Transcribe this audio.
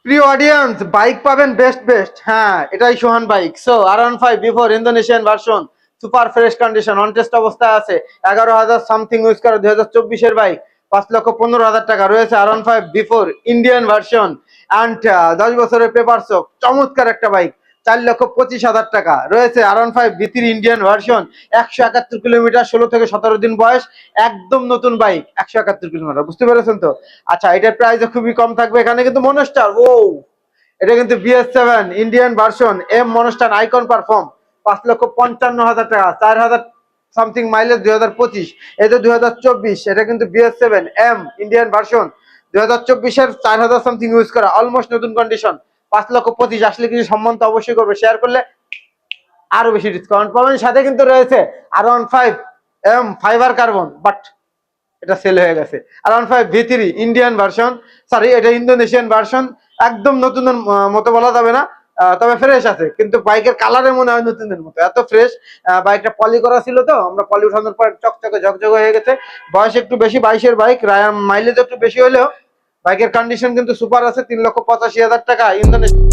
প্রিয় audience, bike পাবেন best best, হ্যাঁ এটাই Sohan bike. So R15 before Indonesian version, super fresh condition, on test অবস্থায় আছে। 11,000 সামথিং ইউজ করা, 2024-এর বাইক। 5,15,000 টাকা রয়েছে R15 before Indian version and 10 বছরের পেপার শপ, চমৎকার একটা বাইক। 4,25,000 টাকা রয়েছে R15 V3 Indian version. 171 kilometre, 16 থেকে 17 দিন বয়স, একদম নতুন বাইক। 171 কিলোমিটার, বুঝতে পেরেছেন তো? আচ্ছা, এটার প্রাইস খুবই কম থাকবে। এখানে কিন্তু মনস্টার, ও এটা কিন্তু BS7 Indian version M monster icon perform. 5,55,000 টাকা, 4,000 সামথিং মাইলেজ, 2025। এটা 2024, এটা কিন্তু BS7 এম ইন্ডিয়ান ভার্সন 2024-এর, 4,000 সামথিং ইউজ করা, অলমোস্ট নতুন কন্ডিশন। 5,25,000 আসলে কিছু সম্মান তো অবশ্যই করবে, শেয়ার করলে আরো বেশি ডিসকাউন্ট পাবেন। সাথে কিন্তু রয়েছে R15 M fiber carbon, but এটা সেল হয়ে গেছে। R15 V3 Indian version, sorry এটা ইন্দোনেশিয়ান ভার্সন। একদম নতুনের মতো বলা যাবে না, তবে ফ্রেশ আছে। কিন্তু বাইকের কালারে মনে হয় নতুনের মতো, এত ফ্রেশ। বাইকটা পলি করা ছিল, তো আমরা পলি উঠানোর পর চকচকে ঝকঝকে হয়ে গেছে। বয়স একটু বেশি, 22-এর বাইক, মাইলেজ একটু বেশি হলেও বাইকের কন্ডিশন কিন্তু সুপার আছে। 3,85,000 টাকা ইন্দোনেশিয়া।